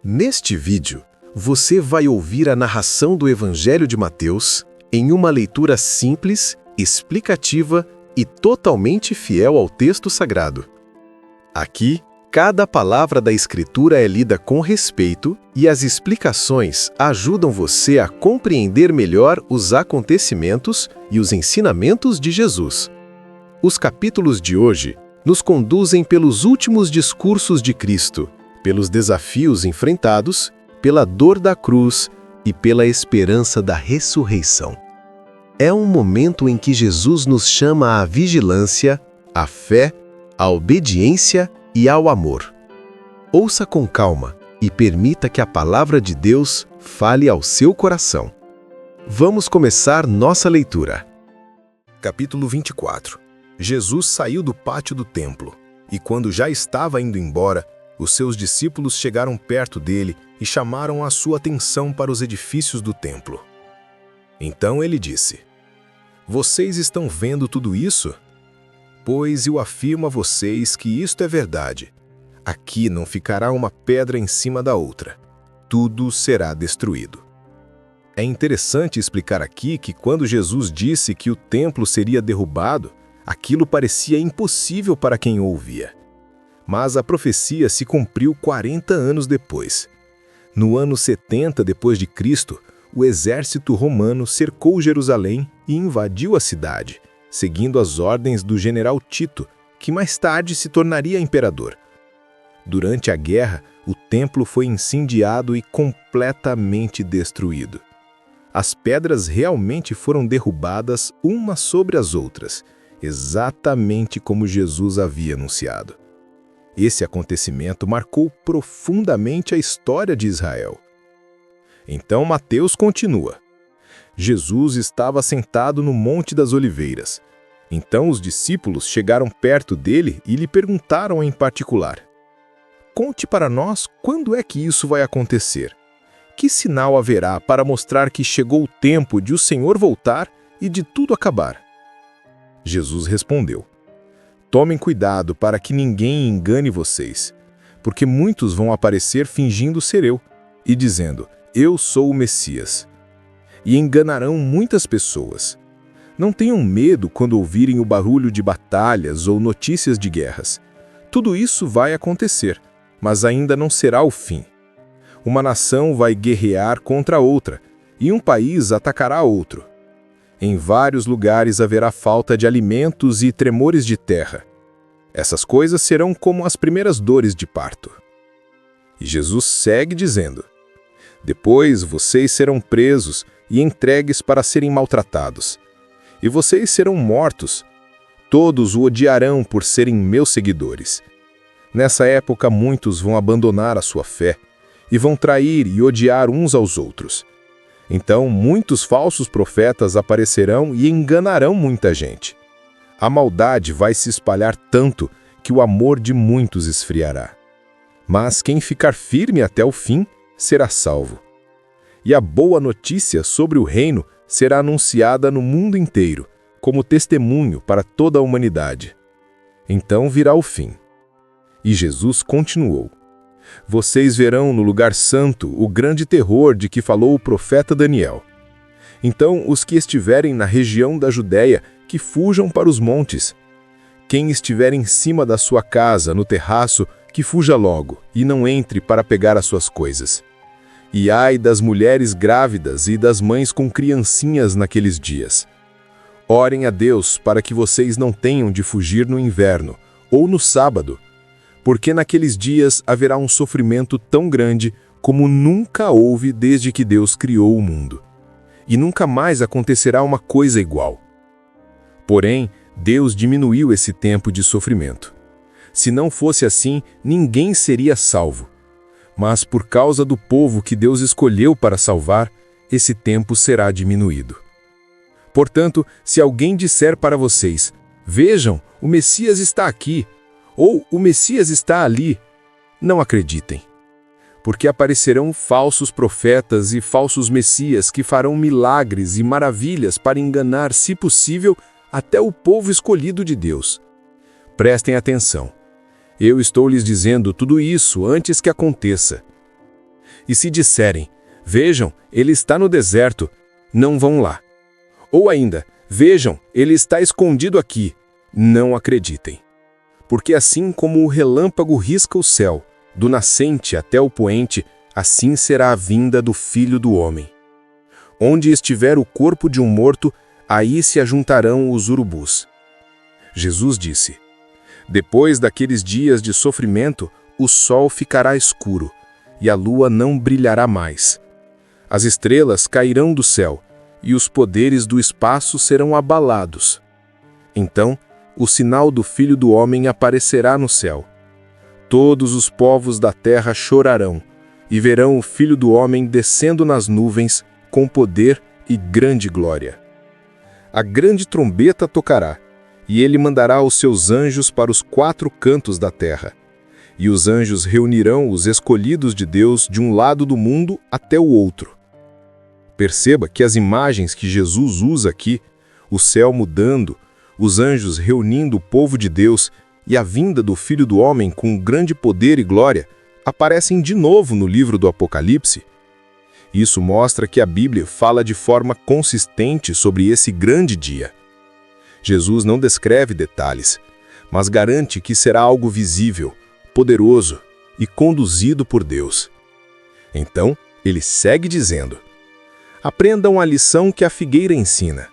Neste vídeo, você vai ouvir a narração do Evangelho de Mateus em uma leitura simples, explicativa e totalmente fiel ao texto sagrado. Aqui, cada palavra da Escritura é lida com respeito e as explicações ajudam você a compreender melhor os acontecimentos e os ensinamentos de Jesus. Os capítulos de hoje nos conduzem pelos últimos discursos de Cristo, pelos desafios enfrentados, pela dor da cruz e pela esperança da ressurreição. É um momento em que Jesus nos chama à vigilância, à fé, à obediência e ao amor. Ouça com calma e permita que a palavra de Deus fale ao seu coração. Vamos começar nossa leitura. Capítulo 24. Jesus saiu do pátio do templo, e quando já estava indo embora, os seus discípulos chegaram perto dele e chamaram a sua atenção para os edifícios do templo. Então ele disse: "Vocês estão vendo tudo isso? Pois eu afirmo a vocês que isto é verdade. Aqui não ficará uma pedra em cima da outra. Tudo será destruído." É interessante explicar aqui que quando Jesus disse que o templo seria derrubado, aquilo parecia impossível para quem o ouvia. Mas a profecia se cumpriu 40 anos depois. No ano 70 depois de Cristo, o exército romano cercou Jerusalém e invadiu a cidade, seguindo as ordens do general Tito, que mais tarde se tornaria imperador. Durante a guerra, o templo foi incendiado e completamente destruído. As pedras realmente foram derrubadas umas sobre as outras, exatamente como Jesus havia anunciado. Esse acontecimento marcou profundamente a história de Israel. Então Mateus continua. Jesus estava sentado no Monte das Oliveiras. Então os discípulos chegaram perto dele e lhe perguntaram em particular: "Conte para nós quando é que isso vai acontecer? Que sinal haverá para mostrar que chegou o tempo de o Senhor voltar e de tudo acabar?" Jesus respondeu: "Tomem cuidado para que ninguém engane vocês, porque muitos vão aparecer fingindo ser eu, e dizendo, 'Eu sou o Messias.' E enganarão muitas pessoas. Não tenham medo quando ouvirem o barulho de batalhas ou notícias de guerras. Tudo isso vai acontecer, mas ainda não será o fim. Uma nação vai guerrear contra outra, e um país atacará outro. Em vários lugares haverá falta de alimentos e tremores de terra. Essas coisas serão como as primeiras dores de parto." E Jesus segue dizendo: "Depois vocês serão presos e entregues para serem maltratados. E vocês serão mortos. Todos o odiarão por serem meus seguidores. Nessa época muitos vão abandonar a sua fé e vão trair e odiar uns aos outros. Então muitos falsos profetas aparecerão e enganarão muita gente. A maldade vai se espalhar tanto que o amor de muitos esfriará. Mas quem ficar firme até o fim será salvo. E a boa notícia sobre o reino será anunciada no mundo inteiro, como testemunho para toda a humanidade. Então virá o fim." E Jesus continuou: "Vocês verão no lugar santo o grande terror de que falou o profeta Daniel. Então os que estiverem na região da Judéia, que fujam para os montes. Quem estiver em cima da sua casa, no terraço, que fuja logo, e não entre para pegar as suas coisas. E ai das mulheres grávidas e das mães com criancinhas naqueles dias. Orem a Deus para que vocês não tenham de fugir no inverno, ou no sábado, porque naqueles dias haverá um sofrimento tão grande como nunca houve desde que Deus criou o mundo. E nunca mais acontecerá uma coisa igual. Porém, Deus diminuiu esse tempo de sofrimento. Se não fosse assim, ninguém seria salvo. Mas por causa do povo que Deus escolheu para salvar, esse tempo será diminuído. Portanto, se alguém disser para vocês, 'Vejam, o Messias está aqui,' ou 'o Messias está ali,' não acreditem. Porque aparecerão falsos profetas e falsos messias que farão milagres e maravilhas para enganar, se possível, até o povo escolhido de Deus. Prestem atenção. Eu estou lhes dizendo tudo isso antes que aconteça. E se disserem: vejam, ele está no deserto, não vão lá. Ou ainda, vejam, ele está escondido aqui, não acreditem. Porque assim como o relâmpago risca o céu, do nascente até o poente, assim será a vinda do Filho do Homem. Onde estiver o corpo de um morto, aí se ajuntarão os urubus. Jesus disse: depois daqueles dias de sofrimento, o sol ficará escuro, e a lua não brilhará mais. As estrelas cairão do céu, e os poderes do espaço serão abalados. Então, o sinal do Filho do Homem aparecerá no céu. Todos os povos da terra chorarão, e verão o Filho do Homem descendo nas nuvens com poder e grande glória. A grande trombeta tocará, e ele mandará os seus anjos para os 4 cantos da terra. E os anjos reunirão os escolhidos de Deus de um lado do mundo até o outro. Perceba que as imagens que Jesus usa aqui, o céu mudando, os anjos reunindo o povo de Deus e a vinda do Filho do Homem com grande poder e glória, aparecem de novo no livro do Apocalipse. Isso mostra que a Bíblia fala de forma consistente sobre esse grande dia. Jesus não descreve detalhes, mas garante que será algo visível, poderoso e conduzido por Deus. Então, ele segue dizendo: aprendam a lição que a figueira ensina.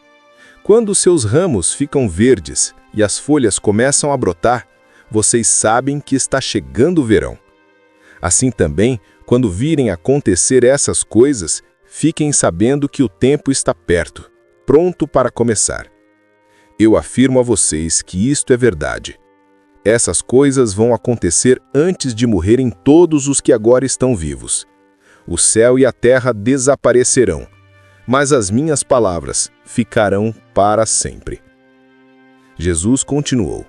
Quando seus ramos ficam verdes e as folhas começam a brotar, vocês sabem que está chegando o verão. Assim também, quando virem acontecer essas coisas, fiquem sabendo que o tempo está perto, pronto para começar. Eu afirmo a vocês que isto é verdade. Essas coisas vão acontecer antes de morrerem todos os que agora estão vivos. O céu e a terra desaparecerão, mas as minhas palavras ficarão para sempre. Jesus continuou: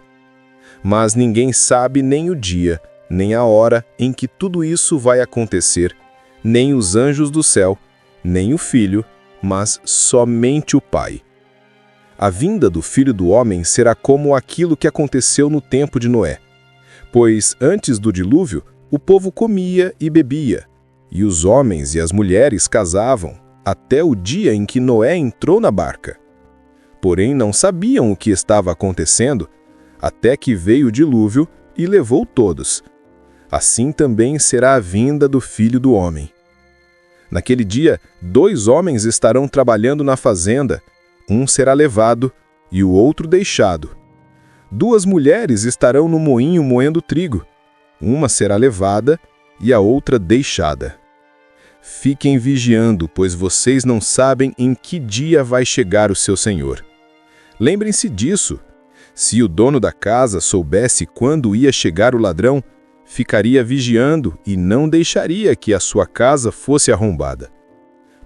mas ninguém sabe nem o dia, nem a hora em que tudo isso vai acontecer, nem os anjos do céu, nem o Filho, mas somente o Pai. A vinda do Filho do Homem será como aquilo que aconteceu no tempo de Noé. Pois antes do dilúvio, o povo comia e bebia, e os homens e as mulheres casavam, até o dia em que Noé entrou na barca. Porém, não sabiam o que estava acontecendo, até que veio o dilúvio e levou todos. Assim também será a vinda do Filho do Homem. Naquele dia, 2 homens estarão trabalhando na fazenda, um será levado e o outro deixado. 2 mulheres estarão no moinho moendo trigo, uma será levada e a outra deixada. Fiquem vigiando, pois vocês não sabem em que dia vai chegar o seu senhor. Lembrem-se disso. Se o dono da casa soubesse quando ia chegar o ladrão, ficaria vigiando e não deixaria que a sua casa fosse arrombada.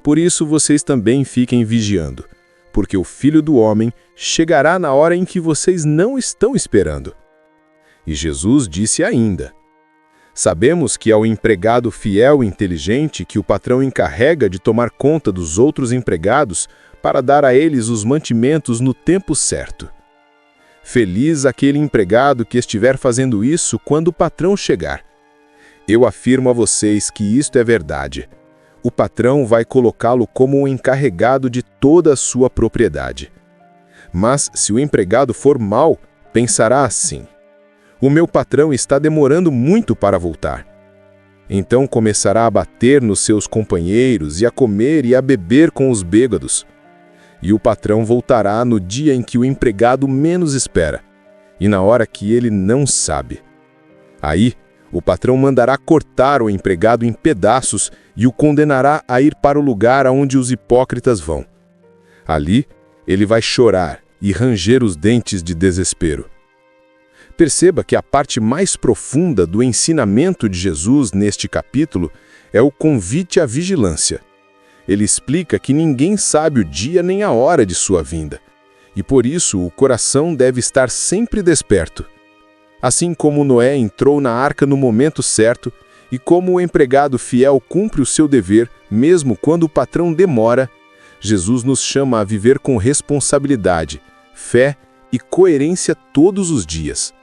Por isso vocês também fiquem vigiando, porque o Filho do Homem chegará na hora em que vocês não estão esperando. E Jesus disse ainda: sabemos que ao empregado fiel e inteligente que o patrão encarrega de tomar conta dos outros empregados para dar a eles os mantimentos no tempo certo. Feliz aquele empregado que estiver fazendo isso quando o patrão chegar. Eu afirmo a vocês que isto é verdade. O patrão vai colocá-lo como o encarregado de toda a sua propriedade. Mas se o empregado for mau, pensará assim: o meu patrão está demorando muito para voltar. Então começará a bater nos seus companheiros e a comer e a beber com os bêbados. E o patrão voltará no dia em que o empregado menos espera, e na hora que ele não sabe. Aí, o patrão mandará cortar o empregado em pedaços e o condenará a ir para o lugar aonde os hipócritas vão. Ali, ele vai chorar e ranger os dentes de desespero. Perceba que a parte mais profunda do ensinamento de Jesus neste capítulo é o convite à vigilância. Ele explica que ninguém sabe o dia nem a hora de sua vinda, e por isso o coração deve estar sempre desperto. Assim como Noé entrou na arca no momento certo, e como o empregado fiel cumpre o seu dever, mesmo quando o patrão demora, Jesus nos chama a viver com responsabilidade, fé e coerência todos os dias.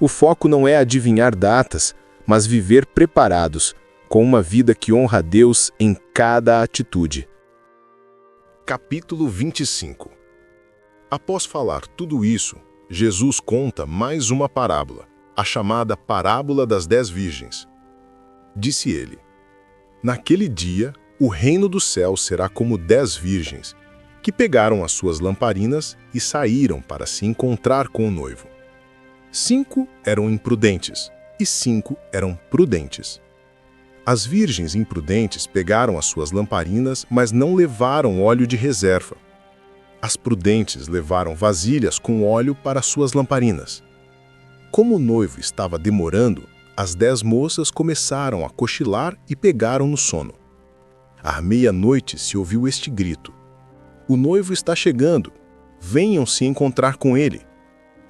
O foco não é adivinhar datas, mas viver preparados, com uma vida que honra a Deus em cada atitude. Capítulo 25. Após falar tudo isso, Jesus conta mais uma parábola, a chamada Parábola das 10 Virgens. Disse ele: Naquele dia, o reino do céu será como 10 virgens, que pegaram as suas lamparinas e saíram para se encontrar com o noivo. 5 eram imprudentes e 5 eram prudentes. As virgens imprudentes pegaram as suas lamparinas, mas não levaram óleo de reserva. As prudentes levaram vasilhas com óleo para suas lamparinas. Como o noivo estava demorando, as 10 moças começaram a cochilar e pegaram no sono. À meia-noite se ouviu este grito: O noivo está chegando, venham se encontrar com ele.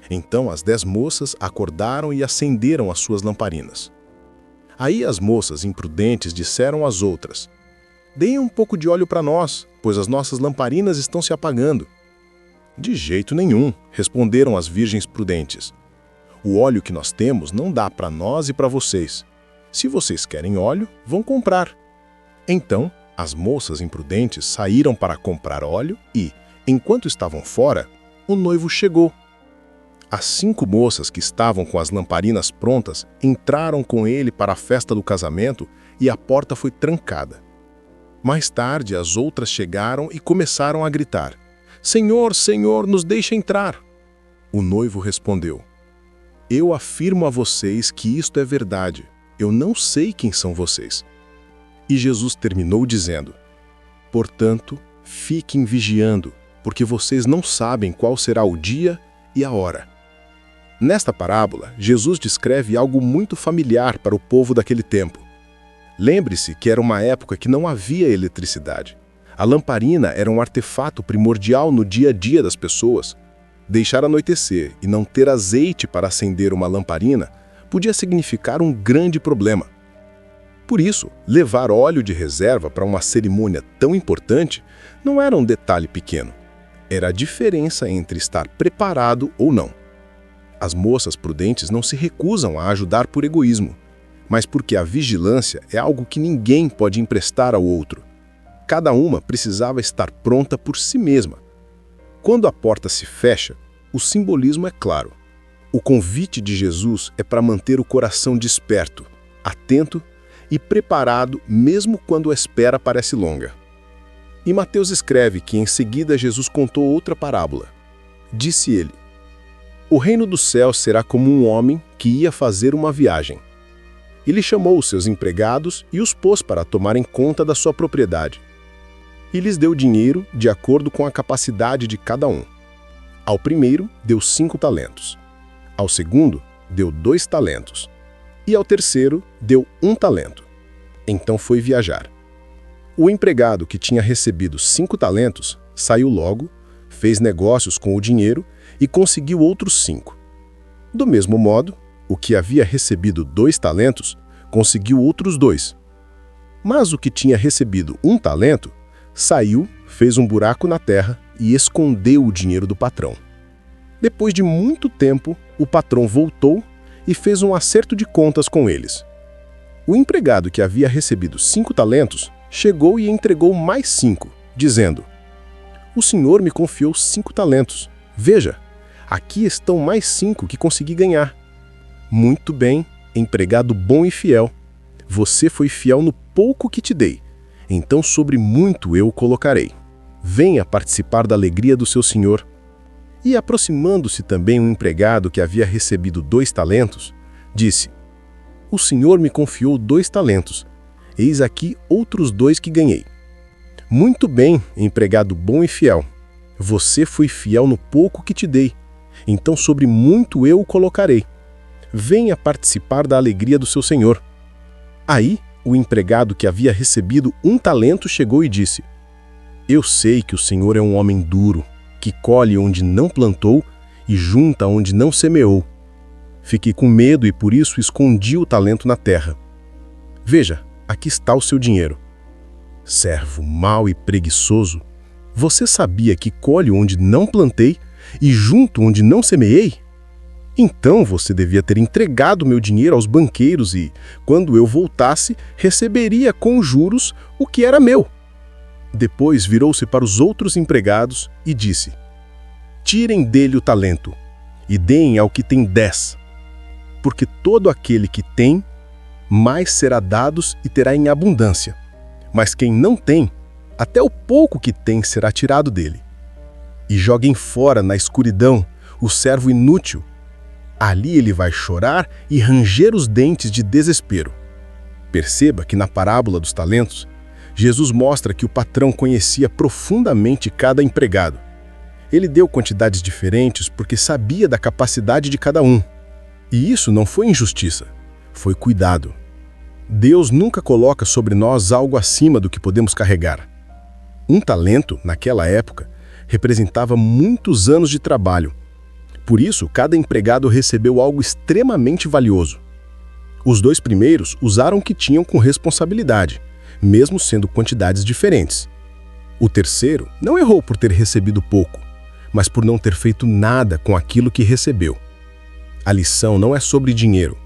Então as 10 moças acordaram e acenderam as suas lamparinas. Aí as moças imprudentes disseram às outras: Deem um pouco de óleo para nós, pois as nossas lamparinas estão se apagando. De jeito nenhum, responderam as virgens prudentes. O óleo que nós temos não dá para nós e para vocês. Se vocês querem óleo, vão comprar. Então, as moças imprudentes saíram para comprar óleo e, enquanto estavam fora, o noivo chegou. As 5 moças que estavam com as lamparinas prontas entraram com ele para a festa do casamento e a porta foi trancada. Mais tarde, as outras chegaram e começaram a gritar: Senhor, Senhor, nos deixa entrar. O noivo respondeu: Eu afirmo a vocês que isto é verdade. Eu não sei quem são vocês. E Jesus terminou dizendo: Portanto, fiquem vigiando, porque vocês não sabem qual será o dia e a hora. Nesta parábola, Jesus descreve algo muito familiar para o povo daquele tempo. Lembre-se que era uma época que não havia eletricidade. A lamparina era um artefato primordial no dia a dia das pessoas. Deixar anoitecer e não ter azeite para acender uma lamparina podia significar um grande problema. Por isso, levar óleo de reserva para uma cerimônia tão importante não era um detalhe pequeno. Era a diferença entre estar preparado ou não. As moças prudentes não se recusam a ajudar por egoísmo, mas porque a vigilância é algo que ninguém pode emprestar ao outro. Cada uma precisava estar pronta por si mesma. Quando a porta se fecha, o simbolismo é claro. O convite de Jesus é para manter o coração desperto, atento e preparado mesmo quando a espera parece longa. E Mateus escreve que em seguida Jesus contou outra parábola. Disse ele: O reino do céu será como um homem que ia fazer uma viagem. Ele chamou os seus empregados e os pôs para tomarem conta da sua propriedade. E lhes deu dinheiro de acordo com a capacidade de cada um. Ao primeiro, deu 5 talentos. Ao segundo, deu 2 talentos. E ao terceiro, deu 1 talento. Então foi viajar. O empregado que tinha recebido 5 talentos saiu logo, fez negócios com o dinheiro e conseguiu outros 5. Do mesmo modo, o que havia recebido 2 talentos conseguiu outros 2. Mas o que tinha recebido 1 talento saiu, fez um buraco na terra e escondeu o dinheiro do patrão. Depois de muito tempo, o patrão voltou e fez um acerto de contas com eles. O empregado que havia recebido 5 talentos chegou e entregou mais 5, dizendo: O senhor me confiou 5 talentos. Veja, aqui estão mais 5 que consegui ganhar. Muito bem, empregado bom e fiel. Você foi fiel no pouco que te dei, então sobre muito eu o colocarei. Venha participar da alegria do seu senhor. E aproximando-se também um empregado que havia recebido 2 talentos, disse: O senhor me confiou 2 talentos. Eis aqui outros 2 que ganhei. Muito bem, empregado bom e fiel. Você foi fiel no pouco que te dei, então sobre muito eu o colocarei. Venha participar da alegria do seu senhor. Aí, o empregado que havia recebido 1 talento chegou e disse: Eu sei que o senhor é um homem duro, que colhe onde não plantou e junta onde não semeou. Fiquei com medo e por isso escondi o talento na terra. Veja, aqui está o seu dinheiro. Servo mau e preguiçoso, você sabia que colhe onde não plantei e junto onde não semeei? Então você devia ter entregado meu dinheiro aos banqueiros e, quando eu voltasse, receberia com juros o que era meu." Depois virou-se para os outros empregados e disse: "Tirem dele o talento e deem ao que tem 10, porque todo aquele que tem, mais será dado e terá em abundância. Mas quem não tem, até o pouco que tem será tirado dele. E joguem fora na escuridão o servo inútil. Ali ele vai chorar e ranger os dentes de desespero." Perceba que na parábola dos talentos, Jesus mostra que o patrão conhecia profundamente cada empregado. Ele deu quantidades diferentes porque sabia da capacidade de cada um. E isso não foi injustiça, foi cuidado. Deus nunca coloca sobre nós algo acima do que podemos carregar. Um talento, naquela época, representava muitos anos de trabalho. Por isso, cada empregado recebeu algo extremamente valioso. Os 2 primeiros usaram o que tinham com responsabilidade, mesmo sendo quantidades diferentes. O terceiro não errou por ter recebido pouco, mas por não ter feito nada com aquilo que recebeu. A lição não é sobre dinheiro,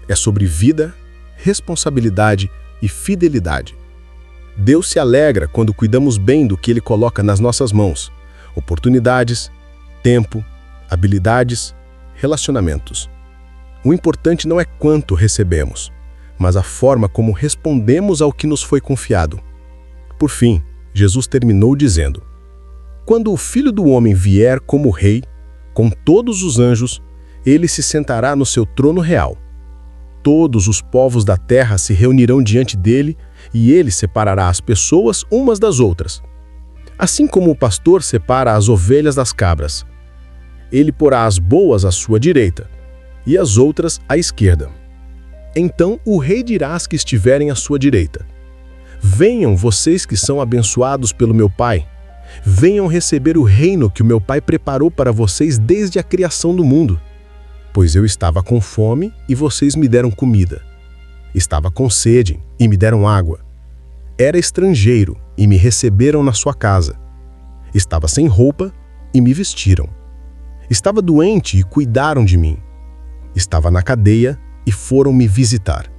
é sobre vida, responsabilidade e fidelidade. Deus se alegra quando cuidamos bem do que Ele coloca nas nossas mãos: oportunidades, tempo, habilidades, relacionamentos. O importante não é quanto recebemos, mas a forma como respondemos ao que nos foi confiado. Por fim, Jesus terminou dizendo: "Quando o Filho do Homem vier como Rei, com todos os anjos, ele se sentará no seu trono real. Todos os povos da terra se reunirão diante dele e ele separará as pessoas umas das outras. Assim como o pastor separa as ovelhas das cabras. Ele porá as boas à sua direita e as outras à esquerda. Então o rei dirá às que estiverem à sua direita: Venham vocês que são abençoados pelo meu Pai. Venham receber o reino que o meu Pai preparou para vocês desde a criação do mundo. Pois eu estava com fome e vocês me deram comida. Estava com sede e me deram água. Era estrangeiro e me receberam na sua casa. Estava sem roupa e me vestiram. Estava doente e cuidaram de mim. Estava na cadeia e foram me visitar.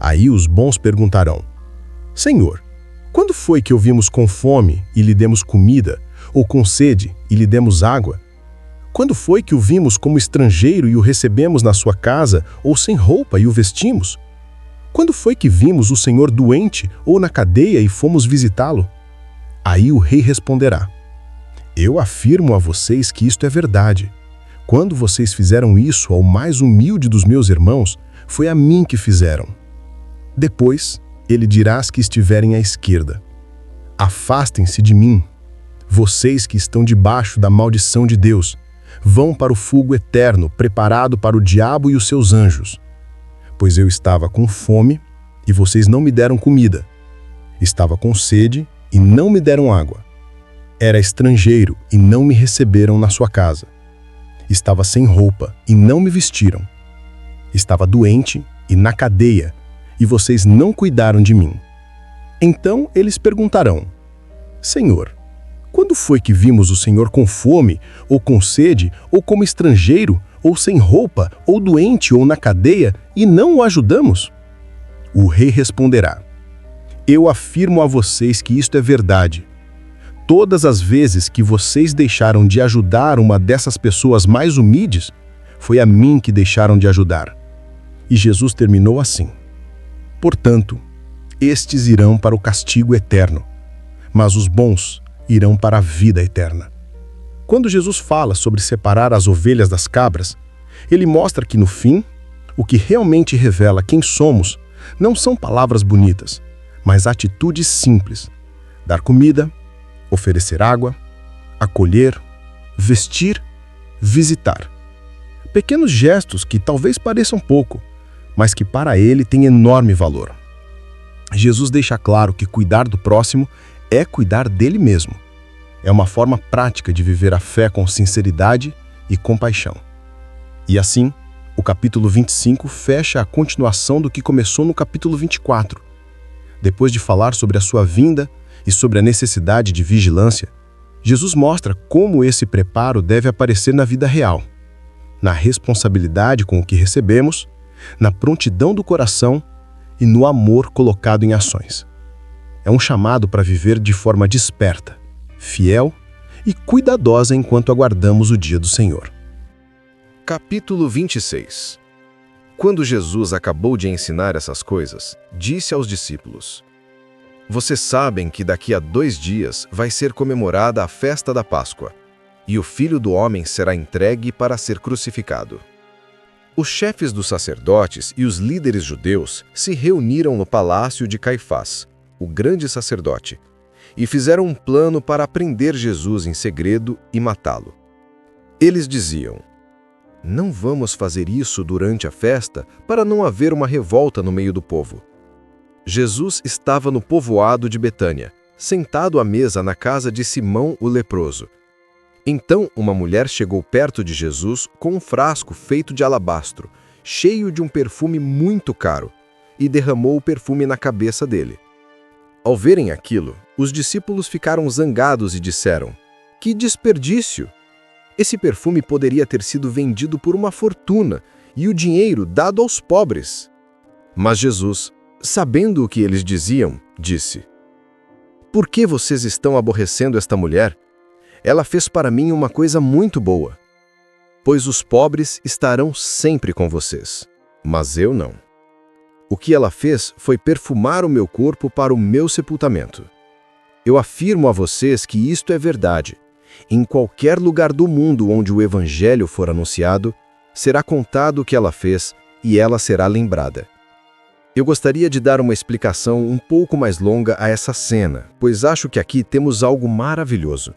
Aí os bons perguntarão: Senhor, quando foi que o vimos com fome e lhe demos comida, ou com sede e lhe demos água? Quando foi que o vimos como estrangeiro e o recebemos na sua casa, ou sem roupa e o vestimos? Quando foi que vimos o Senhor doente ou na cadeia e fomos visitá-lo? Aí o rei responderá: Eu afirmo a vocês que isto é verdade. Quando vocês fizeram isso ao mais humilde dos meus irmãos, foi a mim que fizeram. Depois, ele dirá às que estiverem à esquerda: Afastem-se de mim, vocês que estão debaixo da maldição de Deus. Vão para o fogo eterno, preparado para o diabo e os seus anjos. Pois eu estava com fome e vocês não me deram comida. Estava com sede e não me deram água. Era estrangeiro e não me receberam na sua casa. Estava sem roupa e não me vestiram. Estava doente e na cadeia, e vocês não cuidaram de mim. Então eles perguntarão: Senhor, quando foi que vimos o Senhor com fome, ou com sede, ou como estrangeiro, ou sem roupa, ou doente, ou na cadeia, e não o ajudamos? O rei responderá: Eu afirmo a vocês que isto é verdade. Todas as vezes que vocês deixaram de ajudar uma dessas pessoas mais humildes, foi a mim que deixaram de ajudar. E Jesus terminou assim: Portanto, estes irão para o castigo eterno, mas os bons irão para a vida eterna. Quando Jesus fala sobre separar as ovelhas das cabras, ele mostra que no fim, o que realmente revela quem somos não são palavras bonitas, mas atitudes simples: dar comida, oferecer água, acolher, vestir, visitar. Pequenos gestos que talvez pareçam pouco, mas que para ele têm enorme valor. Jesus deixa claro que cuidar do próximo é cuidar dele mesmo. É uma forma prática de viver a fé com sinceridade e compaixão. E assim, o capítulo 25 fecha a continuação do que começou no capítulo 24. Depois de falar sobre a sua vinda e sobre a necessidade de vigilância, Jesus mostra como esse preparo deve aparecer na vida real. na responsabilidade com o que recebemos, na prontidão do coração e no amor colocado em ações. É um chamado para viver de forma desperta, fiel e cuidadosa enquanto aguardamos o dia do Senhor. Capítulo 26. Quando Jesus acabou de ensinar essas coisas, disse aos discípulos: Vocês sabem que daqui a 2 dias vai ser comemorada a festa da Páscoa, e o Filho do Homem será entregue para ser crucificado. Os chefes dos sacerdotes e os líderes judeus se reuniram no palácio de Caifás, o grande sacerdote, e fizeram um plano para prender Jesus em segredo e matá-lo. Eles diziam: Não vamos fazer isso durante a festa para não haver uma revolta no meio do povo. Jesus estava no povoado de Betânia, sentado à mesa na casa de Simão o leproso. Então uma mulher chegou perto de Jesus com um frasco feito de alabastro, cheio de um perfume muito caro, e derramou o perfume na cabeça dele. Ao verem aquilo, os discípulos ficaram zangados e disseram: Que desperdício! Esse perfume poderia ter sido vendido por uma fortuna e o dinheiro dado aos pobres. Mas Jesus, sabendo o que eles diziam, disse: Por que vocês estão aborrecendo esta mulher? Ela fez para mim uma coisa muito boa. Pois os pobres estarão sempre com vocês, mas eu não. O que ela fez foi perfumar o meu corpo para o meu sepultamento. Eu afirmo a vocês que isto é verdade. Em qualquer lugar do mundo onde o Evangelho for anunciado, será contado o que ela fez e ela será lembrada. Eu gostaria de dar uma explicação um pouco mais longa a essa cena, pois acho que aqui temos algo maravilhoso.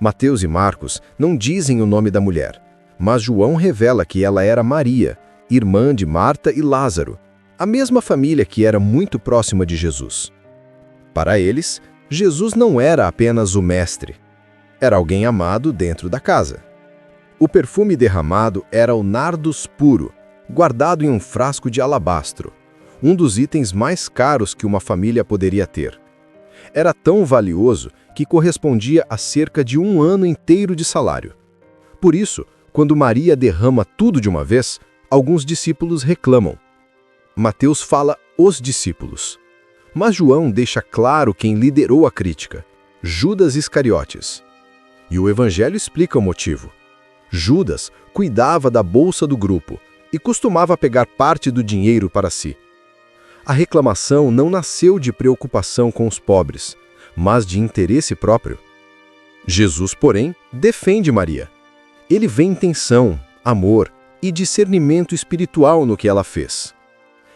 Mateus e Marcos não dizem o nome da mulher, mas João revela que ela era Maria, irmã de Marta e Lázaro, a mesma família que era muito próxima de Jesus. Para eles, Jesus não era apenas o mestre, era alguém amado dentro da casa. O perfume derramado era o nardus puro, guardado em um frasco de alabastro, um dos itens mais caros que uma família poderia ter. Era tão valioso que correspondia a cerca de 1 ano inteiro de salário. Por isso, quando Maria derrama tudo de uma vez, alguns discípulos reclamam. Mateus fala os discípulos. Mas João deixa claro quem liderou a crítica: Judas Iscariotes. E o Evangelho explica o motivo. Judas cuidava da bolsa do grupo e costumava pegar parte do dinheiro para si. A reclamação não nasceu de preocupação com os pobres, mas de interesse próprio. Jesus, porém, defende Maria. Ele vê intenção, amor e discernimento espiritual no que ela fez.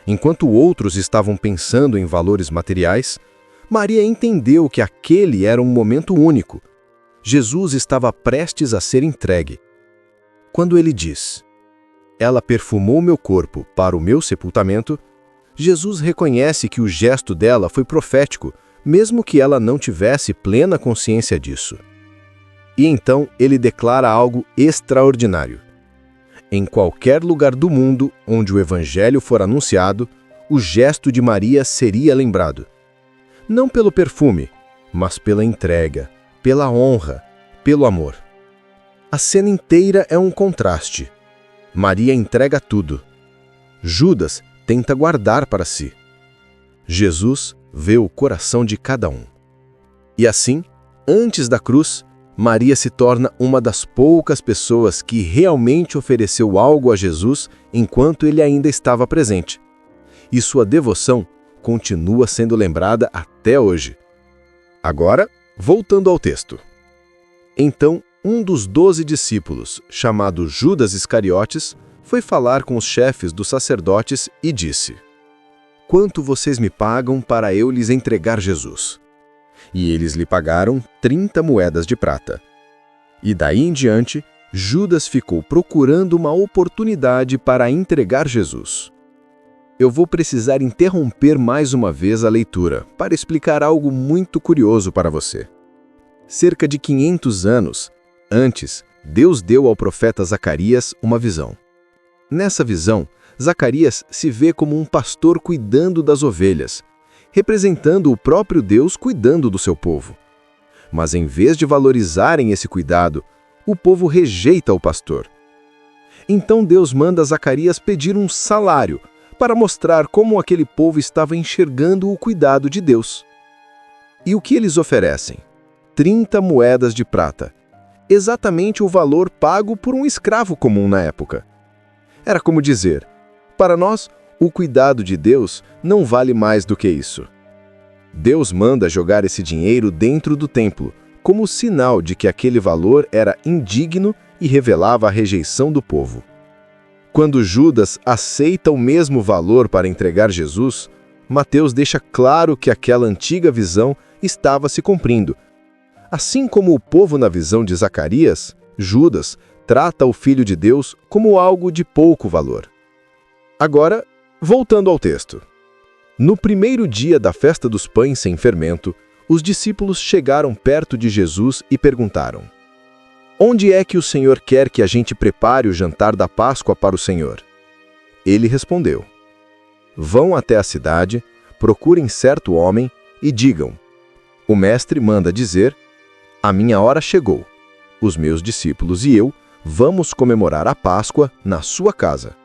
Enquanto outros estavam pensando em valores materiais, Maria entendeu que aquele era um momento único. Jesus estava prestes a ser entregue. Quando ele diz: Ela perfumou meu corpo para o meu sepultamento, Jesus reconhece que o gesto dela foi profético, mesmo que ela não tivesse plena consciência disso. E então ele declara algo extraordinário. Em qualquer lugar do mundo onde o Evangelho for anunciado, o gesto de Maria seria lembrado. Não pelo perfume, mas pela entrega, pela honra, pelo amor. A cena inteira é um contraste. Maria entrega tudo. Judas tenta guardar para si. Jesus vê o coração de cada um. E assim, antes da cruz, Maria se torna uma das poucas pessoas que realmente ofereceu algo a Jesus enquanto ele ainda estava presente. E sua devoção continua sendo lembrada até hoje. Agora, voltando ao texto. Então, um dos 12 discípulos, chamado Judas Iscariotes, foi falar com os chefes dos sacerdotes e disse: Quanto vocês me pagam para eu lhes entregar Jesus? E eles lhe pagaram 30 moedas de prata. E daí em diante, Judas ficou procurando uma oportunidade para entregar Jesus. Eu vou precisar interromper mais uma vez a leitura para explicar algo muito curioso para você. Cerca de 500 anos antes, Deus deu ao profeta Zacarias uma visão. Nessa visão, Zacarias se vê como um pastor cuidando das ovelhas, representando o próprio Deus cuidando do seu povo. Mas em vez de valorizarem esse cuidado, o povo rejeita o pastor. Então Deus manda Zacarias pedir um salário para mostrar como aquele povo estava enxergando o cuidado de Deus. E o que eles oferecem? 30 moedas de prata, exatamente o valor pago por um escravo comum na época. Era como dizer, para nós, o cuidado de Deus não vale mais do que isso. Deus manda jogar esse dinheiro dentro do templo, como sinal de que aquele valor era indigno e revelava a rejeição do povo. Quando Judas aceita o mesmo valor para entregar Jesus, Mateus deixa claro que aquela antiga visão estava se cumprindo. Assim como o povo na visão de Zacarias, Judas trata o Filho de Deus como algo de pouco valor. Agora, voltando ao texto. No primeiro dia da festa dos pães sem fermento, os discípulos chegaram perto de Jesus e perguntaram: Onde é que o Senhor quer que a gente prepare o jantar da Páscoa para o Senhor? Ele respondeu: Vão até a cidade, procurem certo homem e digam: O mestre manda dizer: A minha hora chegou. Os meus discípulos e eu vamos comemorar a Páscoa na sua casa.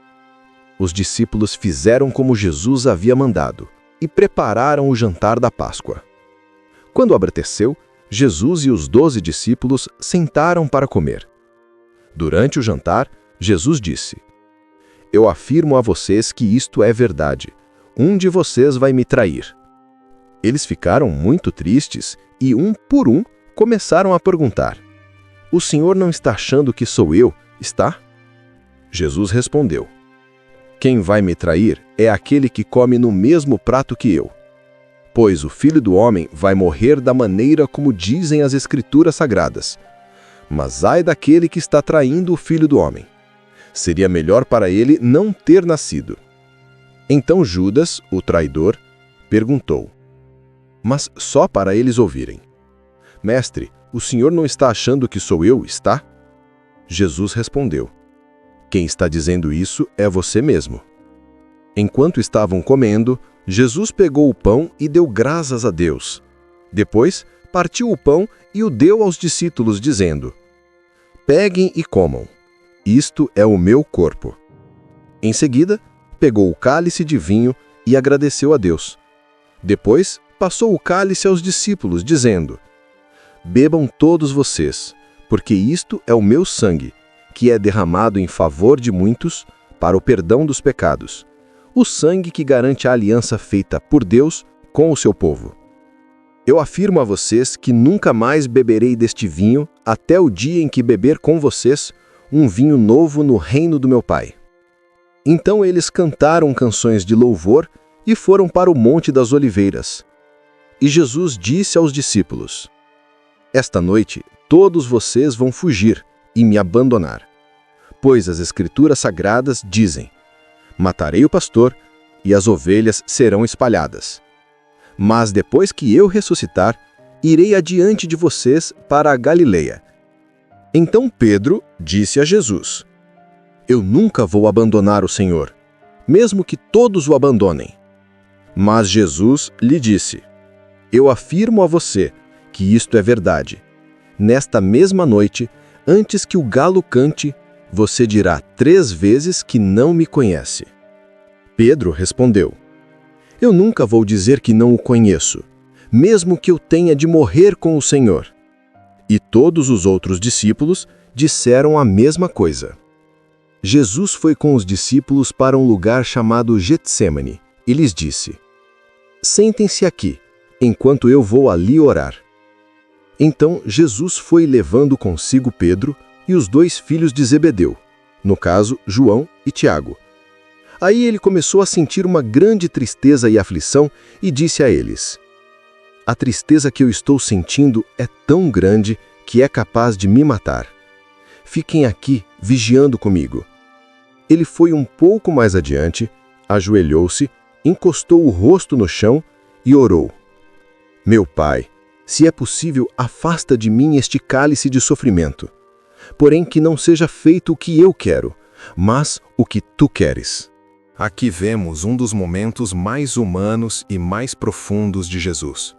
Os discípulos fizeram como Jesus havia mandado e prepararam o jantar da Páscoa. Quando anoiteceu, Jesus e os 12 discípulos sentaram para comer. Durante o jantar, Jesus disse: Eu afirmo a vocês que isto é verdade. Um de vocês vai me trair. Eles ficaram muito tristes e, um por um, começaram a perguntar: O Senhor não está achando que sou eu, está? Jesus respondeu: Quem vai me trair é aquele que come no mesmo prato que eu. Pois o Filho do Homem vai morrer da maneira como dizem as Escrituras Sagradas. Mas ai daquele que está traindo o Filho do Homem. Seria melhor para ele não ter nascido. Então Judas, o traidor, perguntou, mas só para eles ouvirem: Mestre, o Senhor não está achando que sou eu, está? Jesus respondeu: Quem está dizendo isso é você mesmo. Enquanto estavam comendo, Jesus pegou o pão e deu graças a Deus. Depois, partiu o pão e o deu aos discípulos, dizendo: Peguem e comam. Isto é o meu corpo. Em seguida, pegou o cálice de vinho e agradeceu a Deus. Depois, passou o cálice aos discípulos, dizendo: Bebam todos vocês, porque isto é o meu sangue, que é derramado em favor de muitos para o perdão dos pecados. O sangue que garante a aliança feita por Deus com o seu povo. Eu afirmo a vocês que nunca mais beberei deste vinho até o dia em que beber com vocês um vinho novo no reino do meu Pai. Então eles cantaram canções de louvor e foram para o Monte das Oliveiras. E Jesus disse aos discípulos: Esta noite todos vocês vão fugir e me abandonar. Pois as Escrituras Sagradas dizem: Matarei o pastor e as ovelhas serão espalhadas. Mas depois que eu ressuscitar, irei adiante de vocês para a Galileia. Então Pedro disse a Jesus: Eu nunca vou abandonar o Senhor, mesmo que todos o abandonem. Mas Jesus lhe disse: Eu afirmo a você que isto é verdade. Nesta mesma noite, antes que o galo cante, você dirá 3 vezes que não me conhece. Pedro respondeu: Eu nunca vou dizer que não o conheço, mesmo que eu tenha de morrer com o Senhor. E todos os outros discípulos disseram a mesma coisa. Jesus foi com os discípulos para um lugar chamado Getsêmani e lhes disse: Sentem-se aqui, enquanto eu vou ali orar. Então Jesus foi levando consigo Pedro e os 2 filhos de Zebedeu, no caso, João e Tiago. Aí ele começou a sentir uma grande tristeza e aflição e disse a eles: A tristeza que eu estou sentindo é tão grande que é capaz de me matar. Fiquem aqui, vigiando comigo. Ele foi um pouco mais adiante, ajoelhou-se, encostou o rosto no chão e orou: Meu Pai, se é possível, afasta de mim este cálice de sofrimento. Porém que não seja feito o que eu quero, mas o que tu queres. Aqui vemos um dos momentos mais humanos e mais profundos de Jesus.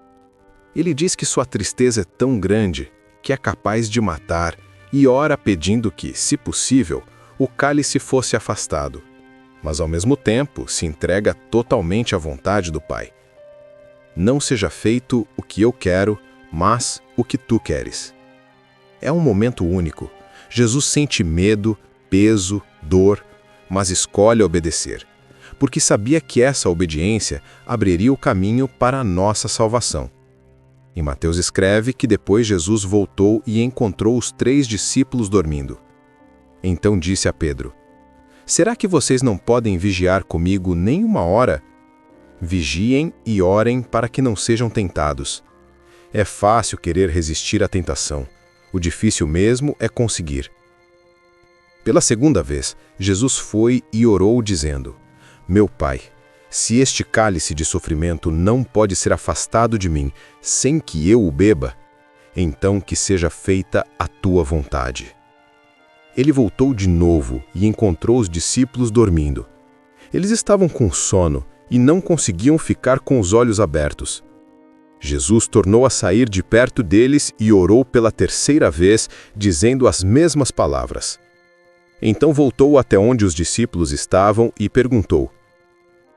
Ele diz que sua tristeza é tão grande que é capaz de matar e ora pedindo que, se possível, o cálice fosse afastado, mas ao mesmo tempo se entrega totalmente à vontade do Pai. Não seja feito o que eu quero, mas o que tu queres. É um momento único. Jesus sente medo, peso, dor, mas escolhe obedecer, porque sabia que essa obediência abriria o caminho para a nossa salvação. E Mateus escreve que depois Jesus voltou e encontrou os 3 discípulos dormindo. Então disse a Pedro: será que vocês não podem vigiar comigo nem uma hora? Vigiem e orem para que não sejam tentados. É fácil querer resistir à tentação. O difícil mesmo é conseguir. Pela segunda vez, Jesus foi e orou dizendo: meu Pai, se este cálice de sofrimento não pode ser afastado de mim sem que eu o beba, então que seja feita a tua vontade. Ele voltou de novo e encontrou os discípulos dormindo. Eles estavam com sono e não conseguiam ficar com os olhos abertos. Jesus tornou a sair de perto deles e orou pela terceira vez, dizendo as mesmas palavras. Então voltou até onde os discípulos estavam e perguntou: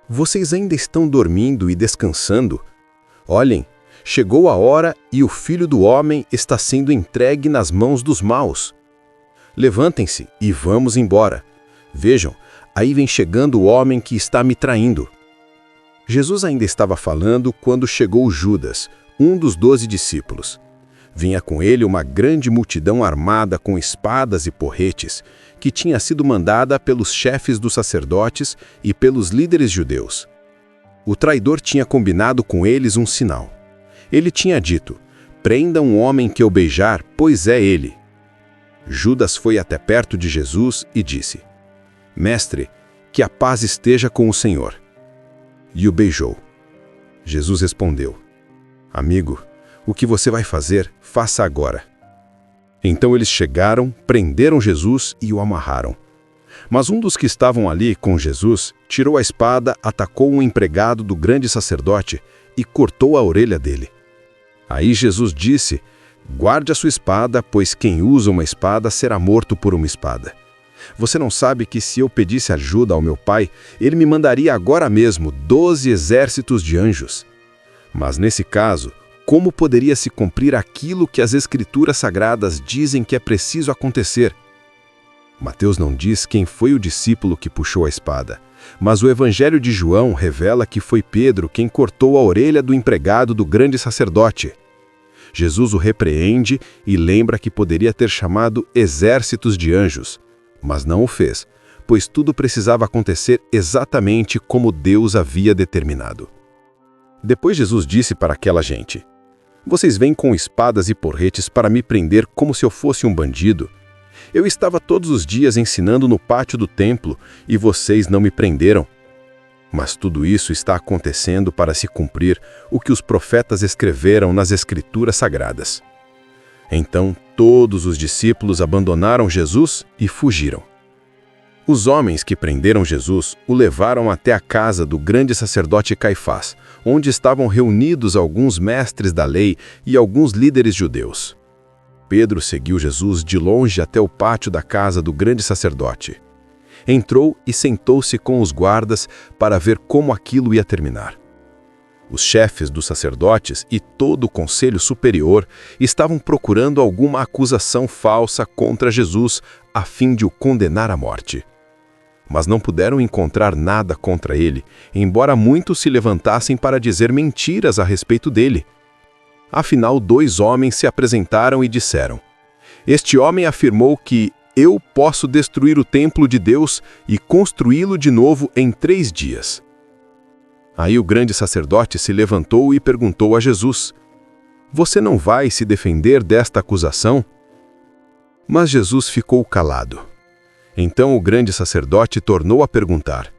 vocês ainda estão dormindo e descansando? Olhem, chegou a hora e o Filho do Homem está sendo entregue nas mãos dos maus. Levantem-se e vamos embora. Vejam, aí vem chegando o homem que está me traindo. Jesus ainda estava falando quando chegou Judas, um dos 12 discípulos. Vinha com ele uma grande multidão armada com espadas e porretes, que tinha sido mandada pelos chefes dos sacerdotes e pelos líderes judeus. O traidor tinha combinado com eles um sinal. Ele tinha dito: prendam um homem que eu beijar, pois é ele. Judas foi até perto de Jesus e disse: mestre, que a paz esteja com o Senhor. E o beijou. Jesus respondeu: amigo, o que você vai fazer, faça agora. Então eles chegaram, prenderam Jesus e o amarraram. Mas um dos que estavam ali com Jesus tirou a espada, atacou um empregado do grande sacerdote e cortou a orelha dele. Aí Jesus disse: guarde a sua espada, pois quem usa uma espada será morto por uma espada. Você não sabe que se eu pedisse ajuda ao meu Pai, ele me mandaria agora mesmo 12 exércitos de anjos. Mas nesse caso, como poderia se cumprir aquilo que as Escrituras Sagradas dizem que é preciso acontecer? Mateus não diz quem foi o discípulo que puxou a espada, mas o Evangelho de João revela que foi Pedro quem cortou a orelha do empregado do grande sacerdote. Jesus o repreende e lembra que poderia ter chamado exércitos de anjos, mas não o fez, pois tudo precisava acontecer exatamente como Deus havia determinado. Depois Jesus disse para aquela gente: vocês vêm com espadas e porretes para me prender como se eu fosse um bandido. Eu estava todos os dias ensinando no pátio do templo e vocês não me prenderam. Mas tudo isso está acontecendo para se cumprir o que os profetas escreveram nas Escrituras Sagradas. Então todos os discípulos abandonaram Jesus e fugiram. Os homens que prenderam Jesus o levaram até a casa do grande sacerdote Caifás, onde estavam reunidos alguns mestres da lei e alguns líderes judeus. Pedro seguiu Jesus de longe até o pátio da casa do grande sacerdote. Entrou e sentou-se com os guardas para ver como aquilo ia terminar. Os chefes dos sacerdotes e todo o conselho superior estavam procurando alguma acusação falsa contra Jesus a fim de o condenar à morte. Mas não puderam encontrar nada contra ele, embora muitos se levantassem para dizer mentiras a respeito dele. Afinal, 2 homens se apresentaram e disseram: este homem afirmou que eu posso destruir o templo de Deus e construí-lo de novo em 3 dias. Aí o grande sacerdote se levantou e perguntou a Jesus: você não vai se defender desta acusação? Mas Jesus ficou calado. Então o grande sacerdote tornou a perguntar: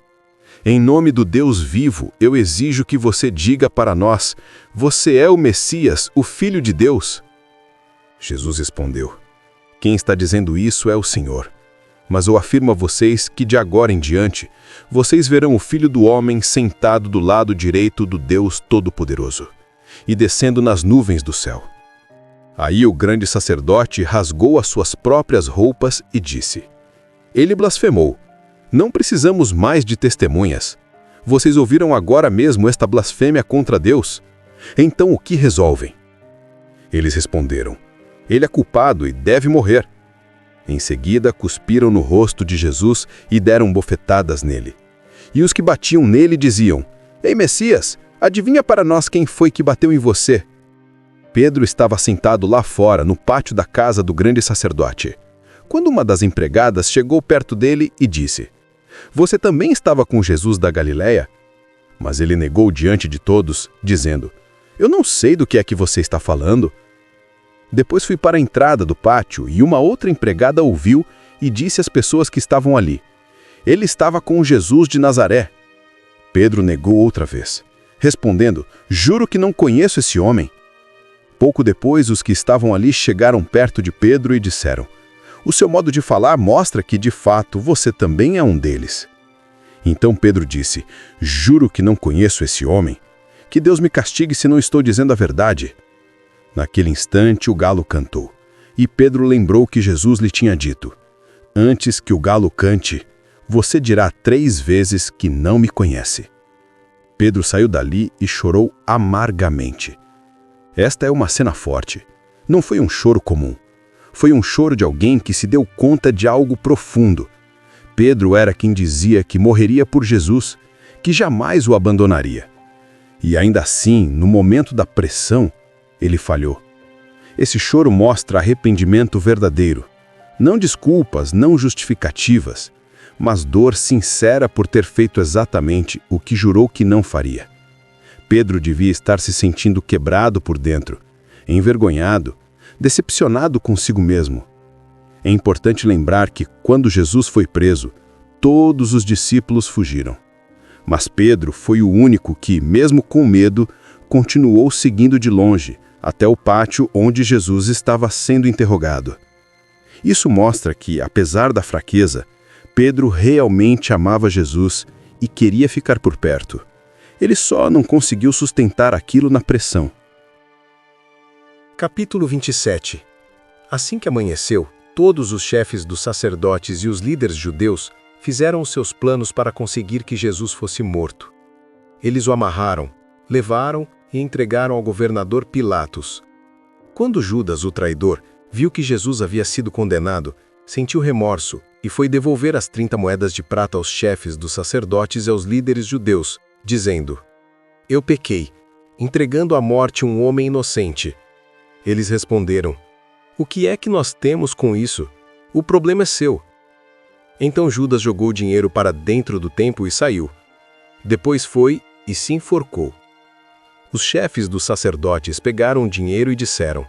em nome do Deus vivo, eu exijo que você diga para nós: você é o Messias, o Filho de Deus? Jesus respondeu: quem está dizendo isso é o Senhor. Mas eu afirmo a vocês que de agora em diante, vocês verão o Filho do Homem sentado do lado direito do Deus Todo-Poderoso e descendo nas nuvens do céu. Aí o grande sacerdote rasgou as suas próprias roupas e disse: Ele blasfemou. Não precisamos mais de testemunhas. Vocês ouviram agora mesmo esta blasfêmia contra Deus? Então o que resolvem? Eles responderam: Ele é culpado e deve morrer. Em seguida, cuspiram no rosto de Jesus e deram bofetadas nele. E os que batiam nele diziam: Ei, Messias, adivinha para nós quem foi que bateu em você? Pedro estava sentado lá fora, no pátio da casa do grande sacerdote, quando uma das empregadas chegou perto dele e disse: Você também estava com Jesus da Galileia? Mas ele negou diante de todos, dizendo: Eu não sei do que é que você está falando. Depois fui para a entrada do pátio e uma outra empregada ouviu e disse às pessoas que estavam ali: Ele estava com Jesus de Nazaré. Pedro negou outra vez, respondendo: Juro que não conheço esse homem. Pouco depois, os que estavam ali chegaram perto de Pedro e disseram: O seu modo de falar mostra que, de fato, você também é um deles. Então Pedro disse: Juro que não conheço esse homem. Que Deus me castigue se não estou dizendo a verdade. Naquele instante, o galo cantou, e Pedro lembrou que Jesus lhe tinha dito: Antes que o galo cante, você dirá 3 vezes que não me conhece. Pedro saiu dali e chorou amargamente. Esta é uma cena forte. Não foi um choro comum. Foi um choro de alguém que se deu conta de algo profundo. Pedro era quem dizia que morreria por Jesus, que jamais o abandonaria. E ainda assim, no momento da pressão, ele falhou. Esse choro mostra arrependimento verdadeiro. Não desculpas, não justificativas, mas dor sincera por ter feito exatamente o que jurou que não faria. Pedro devia estar se sentindo quebrado por dentro, envergonhado, decepcionado consigo mesmo. É importante lembrar que, quando Jesus foi preso, todos os discípulos fugiram. Mas Pedro foi o único que, mesmo com medo, continuou seguindo de longe, até o pátio onde Jesus estava sendo interrogado. Isso mostra que, apesar da fraqueza, Pedro realmente amava Jesus e queria ficar por perto. Ele só não conseguiu sustentar aquilo na pressão. Capítulo 27. Assim que amanheceu, todos os chefes dos sacerdotes e os líderes judeus fizeram os seus planos para conseguir que Jesus fosse morto. Eles o amarraram, levaram e entregaram ao governador Pilatos. Quando Judas, o traidor, viu que Jesus havia sido condenado, sentiu remorso e foi devolver as 30 moedas de prata aos chefes dos sacerdotes e aos líderes judeus, dizendo: Eu pequei, entregando à morte um homem inocente. Eles responderam: O que é que nós temos com isso? O problema é seu. Então Judas jogou o dinheiro para dentro do templo e saiu. Depois foi e se enforcou. Os chefes dos sacerdotes pegaram o dinheiro e disseram: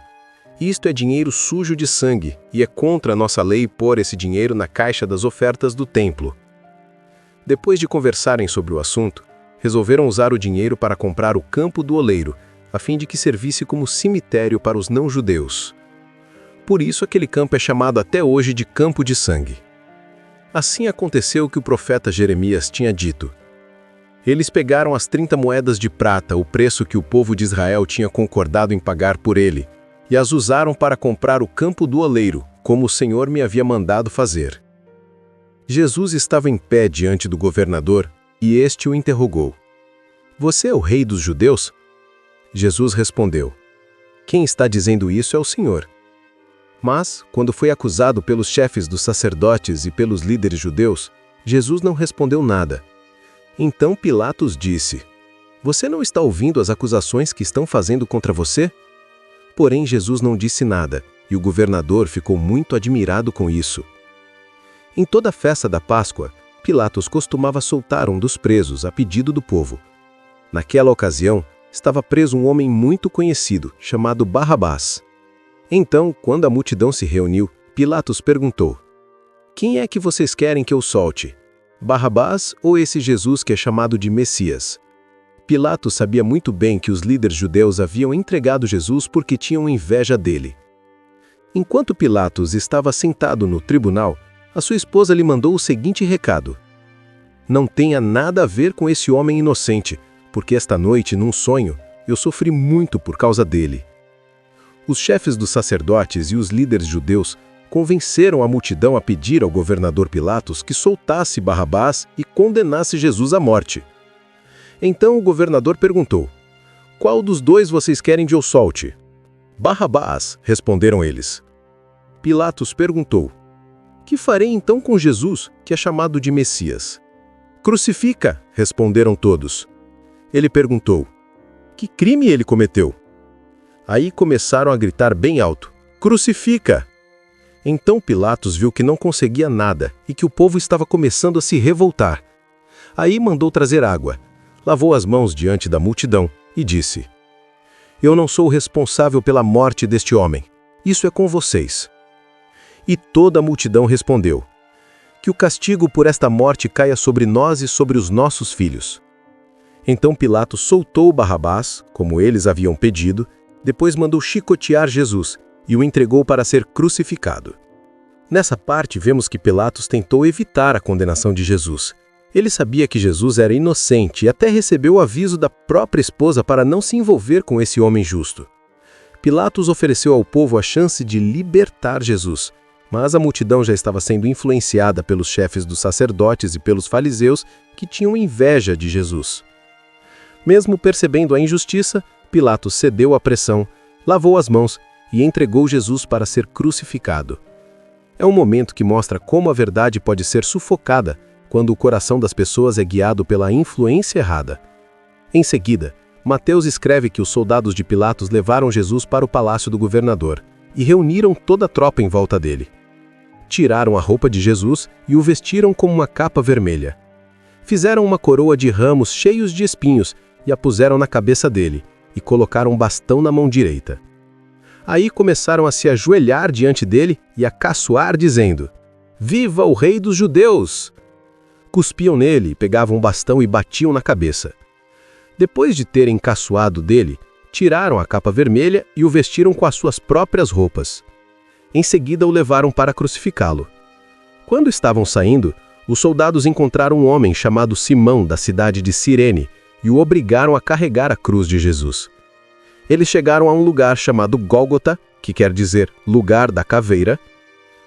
Isto é dinheiro sujo de sangue, e é contra a nossa lei pôr esse dinheiro na caixa das ofertas do templo. Depois de conversarem sobre o assunto, resolveram usar o dinheiro para comprar o campo do oleiro, a fim de que servisse como cemitério para os não-judeus. Por isso aquele campo é chamado até hoje de Campo de Sangue. Assim aconteceu o que o profeta Jeremias tinha dito. Eles pegaram as 30 moedas de prata, o preço que o povo de Israel tinha concordado em pagar por ele, e as usaram para comprar o campo do oleiro, como o Senhor me havia mandado fazer. Jesus estava em pé diante do governador, e este o interrogou: Você é o rei dos judeus? Jesus respondeu: Quem está dizendo isso é o Senhor. Mas, quando foi acusado pelos chefes dos sacerdotes e pelos líderes judeus, Jesus não respondeu nada. Então Pilatos disse: Você não está ouvindo as acusações que estão fazendo contra você? Porém Jesus não disse nada, e o governador ficou muito admirado com isso. Em toda a festa da Páscoa, Pilatos costumava soltar um dos presos a pedido do povo. Naquela ocasião, estava preso um homem muito conhecido, chamado Barrabás. Então, quando a multidão se reuniu, Pilatos perguntou: Quem é que vocês querem que eu solte? Barrabás ou esse Jesus que é chamado de Messias? Pilatos sabia muito bem que os líderes judeus haviam entregado Jesus porque tinham inveja dele. Enquanto Pilatos estava sentado no tribunal, a sua esposa lhe mandou o seguinte recado: Não tenha nada a ver com esse homem inocente, porque esta noite, num sonho, eu sofri muito por causa dele. Os chefes dos sacerdotes e os líderes judeus convenceram a multidão a pedir ao governador Pilatos que soltasse Barrabás e condenasse Jesus à morte. Então o governador perguntou: "Qual dos dois vocês querem que eu solte?" "Barrabás", responderam eles. Pilatos perguntou: "Que farei então com Jesus, que é chamado de Messias?" "Crucifica", responderam todos. Ele perguntou: "Que crime ele cometeu?" Aí começaram a gritar bem alto: "Crucifica!" Então Pilatos viu que não conseguia nada e que o povo estava começando a se revoltar. Aí mandou trazer água, lavou as mãos diante da multidão e disse: "Eu não sou responsável pela morte deste homem. Isso é com vocês." E toda a multidão respondeu: "Que o castigo por esta morte caia sobre nós e sobre os nossos filhos." Então Pilatos soltou Barrabás, como eles haviam pedido, depois mandou chicotear Jesus e o entregou para ser crucificado. Nessa parte vemos que Pilatos tentou evitar a condenação de Jesus. Ele sabia que Jesus era inocente e até recebeu o aviso da própria esposa para não se envolver com esse homem justo. Pilatos ofereceu ao povo a chance de libertar Jesus, mas a multidão já estava sendo influenciada pelos chefes dos sacerdotes e pelos fariseus que tinham inveja de Jesus. Mesmo percebendo a injustiça, Pilatos cedeu à pressão, lavou as mãos e entregou Jesus para ser crucificado. É um momento que mostra como a verdade pode ser sufocada quando o coração das pessoas é guiado pela influência errada. Em seguida, Mateus escreve que os soldados de Pilatos levaram Jesus para o palácio do governador e reuniram toda a tropa em volta dele. Tiraram a roupa de Jesus e o vestiram com uma capa vermelha. Fizeram uma coroa de ramos cheios de espinhos e a puseram na cabeça dele e colocaram um bastão na mão direita. Aí começaram a se ajoelhar diante dele e a caçoar, dizendo: "Viva o rei dos judeus!" Cuspiam nele, pegavam um bastão e batiam na cabeça. Depois de terem caçoado dele, tiraram a capa vermelha e o vestiram com as suas próprias roupas. Em seguida o levaram para crucificá-lo. Quando estavam saindo, os soldados encontraram um homem chamado Simão, da cidade de Cirene, e o obrigaram a carregar a cruz de Jesus. Eles chegaram a um lugar chamado Gólgota, que quer dizer lugar da caveira.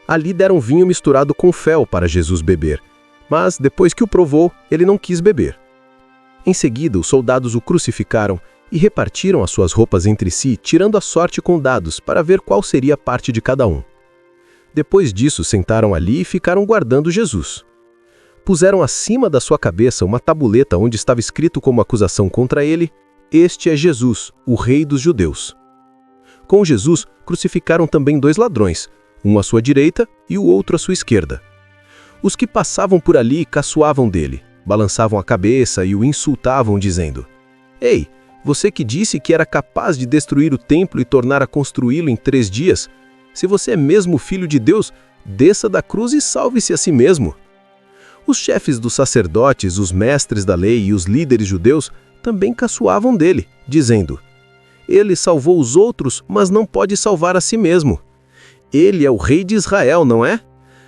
Ali deram vinho misturado com fel para Jesus beber, mas depois que o provou, ele não quis beber. Em seguida, os soldados o crucificaram e repartiram as suas roupas entre si, tirando a sorte com dados para ver qual seria a parte de cada um. Depois disso, sentaram ali e ficaram guardando Jesus. Puseram acima da sua cabeça uma tabuleta onde estava escrito como acusação contra ele: "Este é Jesus, o rei dos judeus." Com Jesus, crucificaram também 2 ladrões, um à sua direita e o outro à sua esquerda. Os que passavam por ali caçoavam dele, balançavam a cabeça e o insultavam, dizendo: "Ei, você que disse que era capaz de destruir o templo e tornar a construí-lo em 3 dias, se você é mesmo filho de Deus, desça da cruz e salve-se a si mesmo." Os chefes dos sacerdotes, os mestres da lei e os líderes judeus também caçoavam dele, dizendo: "Ele salvou os outros, mas não pode salvar a si mesmo. Ele é o rei de Israel, não é?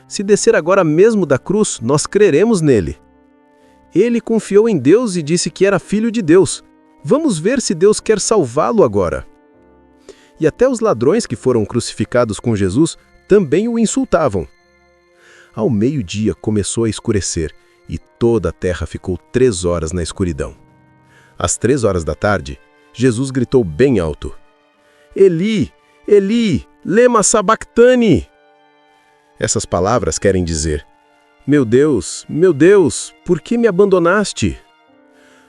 Se descer agora mesmo da cruz, nós creremos nele. Ele confiou em Deus e disse que era filho de Deus. Vamos ver se Deus quer salvá-lo agora." E até os ladrões que foram crucificados com Jesus também o insultavam. Ao meio-dia começou a escurecer e toda a terra ficou 3 horas na escuridão. Às 3 horas da tarde, Jesus gritou bem alto: "Eli, Eli, lema sabactani." Essas palavras querem dizer: meu Deus, por que me abandonaste?"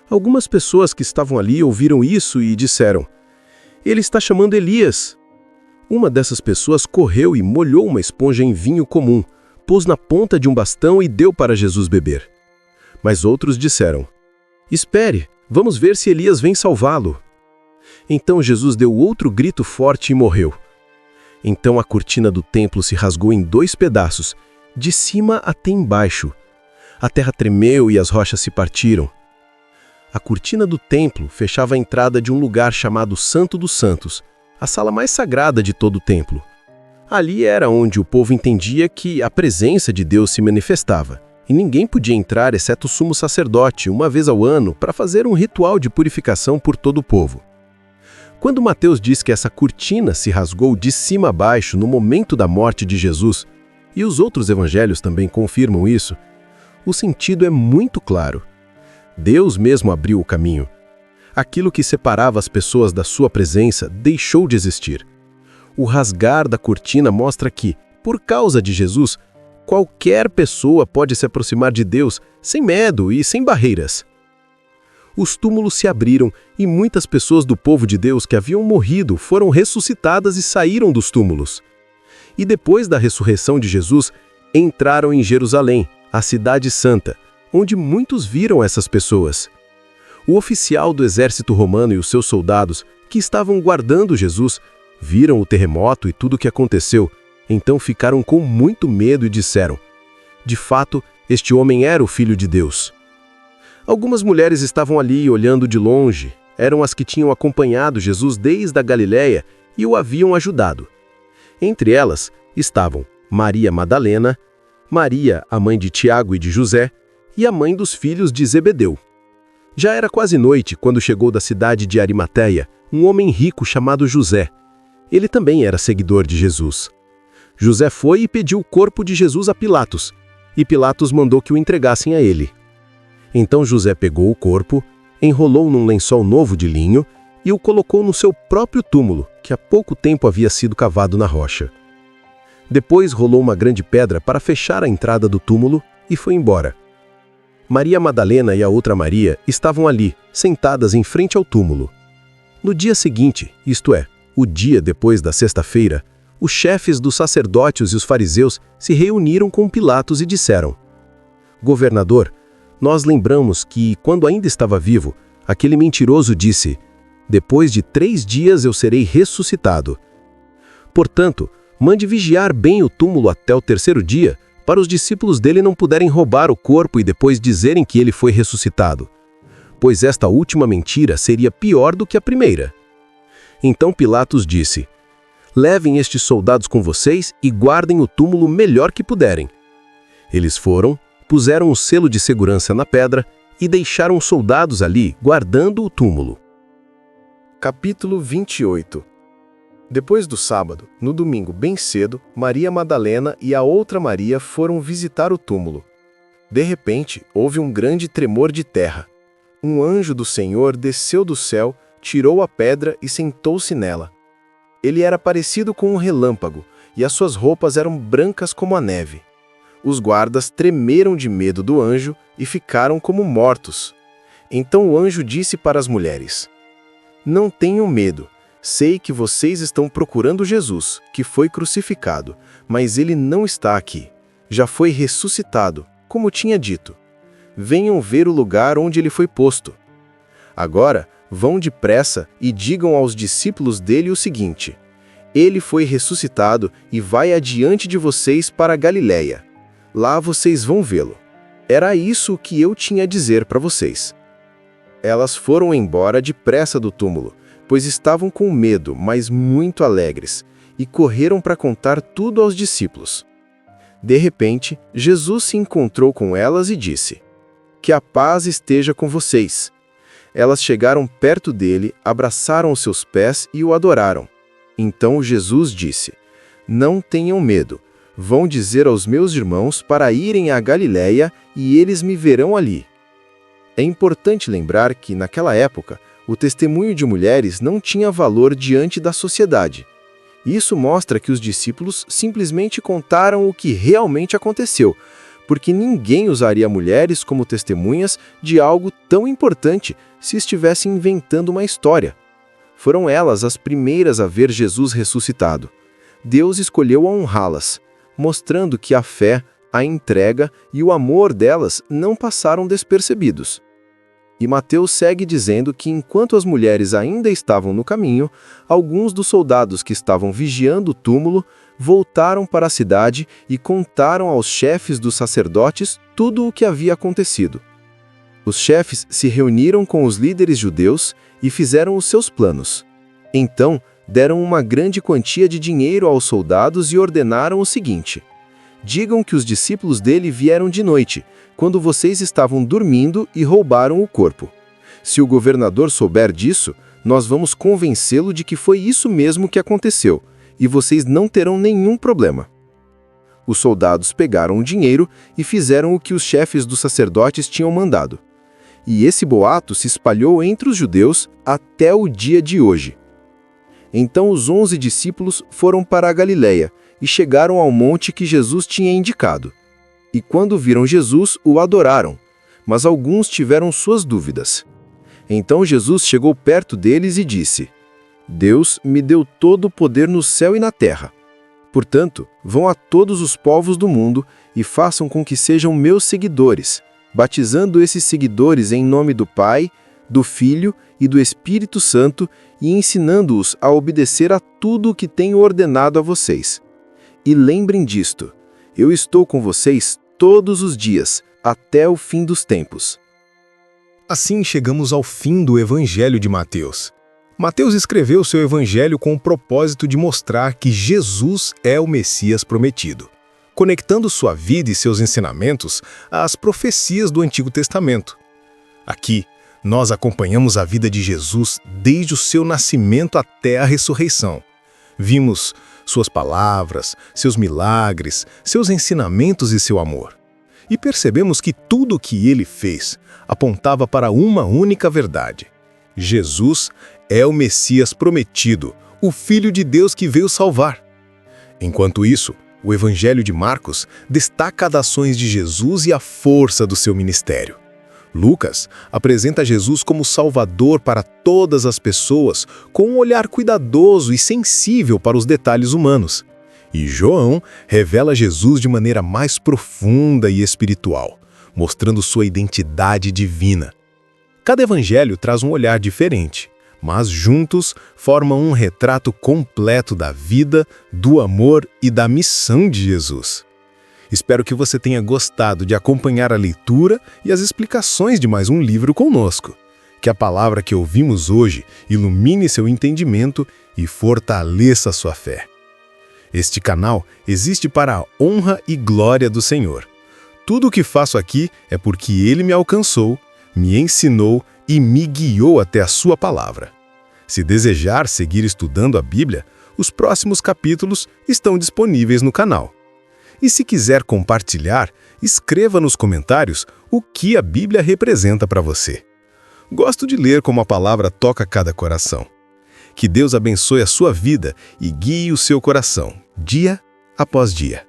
Algumas pessoas que estavam ali ouviram isso e disseram: "Ele está chamando Elias." Uma dessas pessoas correu e molhou uma esponja em vinho comum, pôs na ponta de um bastão e deu para Jesus beber. Mas outros disseram: "Espere, vamos ver se Elias vem salvá-lo." Então Jesus deu outro grito forte e morreu. Então a cortina do templo se rasgou em 2 pedaços, de cima até embaixo. A terra tremeu e as rochas se partiram. A cortina do templo fechava a entrada de um lugar chamado Santo dos Santos, a sala mais sagrada de todo o templo. Ali era onde o povo entendia que a presença de Deus se manifestava, e ninguém podia entrar exceto o sumo sacerdote, uma vez ao ano, para fazer um ritual de purificação por todo o povo. Quando Mateus diz que essa cortina se rasgou de cima a baixo no momento da morte de Jesus, e os outros evangelhos também confirmam isso, o sentido é muito claro. Deus mesmo abriu o caminho. Aquilo que separava as pessoas da sua presença deixou de existir. O rasgar da cortina mostra que, por causa de Jesus, qualquer pessoa pode se aproximar de Deus sem medo e sem barreiras. Os túmulos se abriram e muitas pessoas do povo de Deus que haviam morrido foram ressuscitadas e saíram dos túmulos. E depois da ressurreição de Jesus, entraram em Jerusalém, a cidade santa, onde muitos viram essas pessoas. O oficial do exército romano e os seus soldados, que estavam guardando Jesus, viram o terremoto e tudo o que aconteceu, então ficaram com muito medo e disseram: de fato, este homem era o Filho de Deus. Algumas mulheres estavam ali olhando de longe, eram as que tinham acompanhado Jesus desde a Galiléia e o haviam ajudado. Entre elas estavam Maria Madalena, Maria, a mãe de Tiago e de José, e a mãe dos filhos de Zebedeu. Já era quase noite quando chegou da cidade de Arimateia um homem rico chamado José. Ele também era seguidor de Jesus. José foi e pediu o corpo de Jesus a Pilatos, e Pilatos mandou que o entregassem a ele. Então José pegou o corpo, enrolou num lençol novo de linho e o colocou no seu próprio túmulo, que há pouco tempo havia sido cavado na rocha. Depois rolou uma grande pedra para fechar a entrada do túmulo e foi embora. Maria Madalena e a outra Maria estavam ali, sentadas em frente ao túmulo. No dia seguinte, isto é, o dia depois da sexta-feira, os chefes dos sacerdotes e os fariseus se reuniram com Pilatos e disseram: governador, nós lembramos que, quando ainda estava vivo, aquele mentiroso disse: depois de 3 dias eu serei ressuscitado. Portanto, mande vigiar bem o túmulo até o 3º dia, para os discípulos dele não puderem roubar o corpo e depois dizerem que ele foi ressuscitado. Pois esta última mentira seria pior do que a primeira. Então Pilatos disse: levem estes soldados com vocês e guardem o túmulo melhor que puderem. Eles foram, puseram o selo de segurança na pedra e deixaram soldados ali guardando o túmulo. Capítulo 28. Depois do sábado, no domingo bem cedo, Maria Madalena e a outra Maria foram visitar o túmulo. De repente, houve um grande tremor de terra. Um anjo do Senhor desceu do céu, tirou a pedra e sentou-se nela. Ele era parecido com um relâmpago, e as suas roupas eram brancas como a neve. Os guardas tremeram de medo do anjo e ficaram como mortos. Então o anjo disse para as mulheres: não tenham medo. Sei que vocês estão procurando Jesus, que foi crucificado, mas ele não está aqui. Já foi ressuscitado, como tinha dito. Venham ver o lugar onde ele foi posto. Agora, vão depressa e digam aos discípulos dele o seguinte: ele foi ressuscitado e vai adiante de vocês para a Galiléia. Lá vocês vão vê-lo. Era isso que eu tinha a dizer para vocês. Elas foram embora depressa do túmulo, pois estavam com medo, mas muito alegres, e correram para contar tudo aos discípulos. De repente, Jesus se encontrou com elas e disse: que a paz esteja com vocês. Elas chegaram perto dele, abraçaram os seus pés e o adoraram. Então Jesus disse: não tenham medo. Vão dizer aos meus irmãos para irem à Galiléia e eles me verão ali. É importante lembrar que, naquela época, o testemunho de mulheres não tinha valor diante da sociedade. Isso mostra que os discípulos simplesmente contaram o que realmente aconteceu, porque ninguém usaria mulheres como testemunhas de algo tão importante se estivesse inventando uma história. Foram elas as primeiras a ver Jesus ressuscitado. Deus escolheu honrá-las, mostrando que a fé, a entrega e o amor delas não passaram despercebidos. E Mateus segue dizendo que enquanto as mulheres ainda estavam no caminho, alguns dos soldados que estavam vigiando o túmulo voltaram para a cidade e contaram aos chefes dos sacerdotes tudo o que havia acontecido. Os chefes se reuniram com os líderes judeus e fizeram os seus planos. Então, deram uma grande quantia de dinheiro aos soldados e ordenaram o seguinte: digam que os discípulos dele vieram de noite, quando vocês estavam dormindo e roubaram o corpo. Se o governador souber disso, nós vamos convencê-lo de que foi isso mesmo que aconteceu, e vocês não terão nenhum problema. Os soldados pegaram o dinheiro e fizeram o que os chefes dos sacerdotes tinham mandado. E esse boato se espalhou entre os judeus até o dia de hoje. Então os 11 discípulos foram para a Galileia e chegaram ao monte que Jesus tinha indicado. E quando viram Jesus, o adoraram, mas alguns tiveram suas dúvidas. Então Jesus chegou perto deles e disse: Deus me deu todo o poder no céu e na terra. Portanto, vão a todos os povos do mundo e façam com que sejam meus seguidores, batizando esses seguidores em nome do Pai, do Filho e do Espírito Santo e ensinando-os a obedecer a tudo o que tenho ordenado a vocês. E lembrem disto, eu estou com vocês todos os dias, até o fim dos tempos. Assim chegamos ao fim do Evangelho de Mateus. Mateus escreveu seu evangelho com o propósito de mostrar que Jesus é o Messias prometido, conectando sua vida e seus ensinamentos às profecias do Antigo Testamento. Aqui, nós acompanhamos a vida de Jesus desde o seu nascimento até a ressurreição. Vimos suas palavras, seus milagres, seus ensinamentos e seu amor. E percebemos que tudo o que ele fez apontava para uma única verdade. Jesus é o Messias prometido, o Filho de Deus que veio salvar. Enquanto isso, o Evangelho de Marcos destaca as ações de Jesus e a força do seu ministério. Lucas apresenta Jesus como Salvador para todas as pessoas, com um olhar cuidadoso e sensível para os detalhes humanos. E João revela Jesus de maneira mais profunda e espiritual, mostrando sua identidade divina. Cada evangelho traz um olhar diferente, mas juntos formam um retrato completo da vida, do amor e da missão de Jesus. Espero que você tenha gostado de acompanhar a leitura e as explicações de mais um livro conosco. Que a palavra que ouvimos hoje ilumine seu entendimento e fortaleça sua fé. Este canal existe para a honra e glória do Senhor. Tudo o que faço aqui é porque Ele me alcançou, me ensinou e me guiou até a sua palavra. Se desejar seguir estudando a Bíblia, os próximos capítulos estão disponíveis no canal. E se quiser compartilhar, escreva nos comentários o que a Bíblia representa para você. Gosto de ler como a palavra toca cada coração. Que Deus abençoe a sua vida e guie o seu coração, dia após dia.